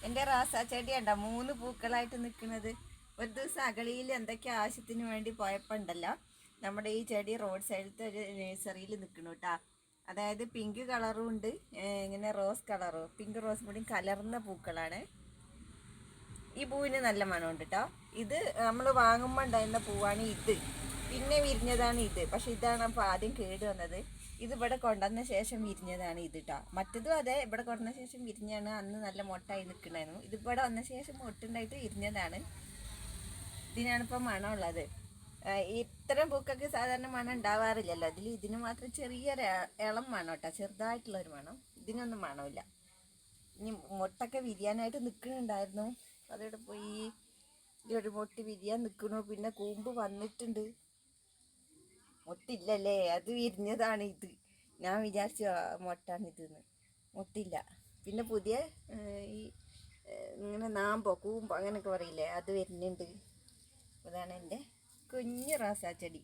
എൻ്റെ റോസാ ചെടി ഉണ്ടോ 3 പൂക്കളായിട്ട് നിൽക്കുന്നത്. ഒരു ദിവസം അകളിയിൽ എന്തൊക്കെ ആവശ്യത്തിന് വേണ്ടി പോയപ്പോൾ ഉണ്ടല്ലോ, നമ്മുടെ ഈ ചെടി റോഡ് സൈഡിലത്തെ ഒരു നഴ്സറിയിൽ നിൽക്കുന്നു കേട്ടോ. അതായത് പിങ്ക് കളറും ഉണ്ട്, ഇങ്ങനെ റോസ് കളറും പിങ്ക് റോസും കൂടി കലർന്ന പൂക്കളാണ്. ഈ പൂവിന് നല്ല മണമുണ്ട് കേട്ടോ. ഇത് നമ്മൾ വാങ്ങുമ്പോൾ ഉണ്ടായിരുന്ന പൂവാണ് ഇത്. പിന്നെ വിരിഞ്ഞതാണ് ഇത്. പക്ഷെ ഇതാണ് അപ്പോൾ ആദ്യം കേട് വന്നത്. ഇത് ഇവിടെ കൊണ്ടുവന്ന ശേഷം വിരിഞ്ഞതാണ് ഇത് കേട്ടോ. മറ്റതും അതെ, ഇവിടെ കൊണ്ടുവന്ന ശേഷം വിരിഞ്ഞാണ്. അന്ന് നല്ല മൊട്ടായി നിൽക്കണായിരുന്നു. ഇത് ഇവിടെ വന്ന ശേഷം മൊട്ടുണ്ടായിട്ട് വിരിഞ്ഞതാണ്. ഇതിനാണിപ്പോൾ മണമുള്ളത്. ഇത്തരം പൂക്കൾക്ക് സാധാരണ മണം ഉണ്ടാവാറില്ലല്ലോ. ഇതിന് മാത്രം ചെറിയൊരു ഇളം മണം കേട്ടോ, ചെറുതായിട്ടുള്ളൊരു മണം. ഇതിനൊന്നും മണമില്ല. ഇനി മൊട്ടൊക്കെ വിരിയാനായിട്ട് നിൽക്കുന്നുണ്ടായിരുന്നു, അതോടെ പോയി. ഒരു മൊട്ട് വിരിയാൻ നിൽക്കണു. പിന്നെ കൂമ്പ് വന്നിട്ടുണ്ട്. മൊട്ടില്ലല്ലേ, അത് വിരിഞ്ഞതാണ് ഇത്. ഞാൻ വിചാരിച്ചു മൊട്ടാണ് ഇതെന്ന്. മൊട്ടില്ല. പിന്നെ പുതിയ ഈ ഇങ്ങനെ നാമ്പോ കൂമ്പോ അങ്ങനെയൊക്കെ പറയില്ലേ, അത് വരുന്നുണ്ട്. അതാണ് എൻ്റെ കുഞ്ഞ് റോസാ ചെടി.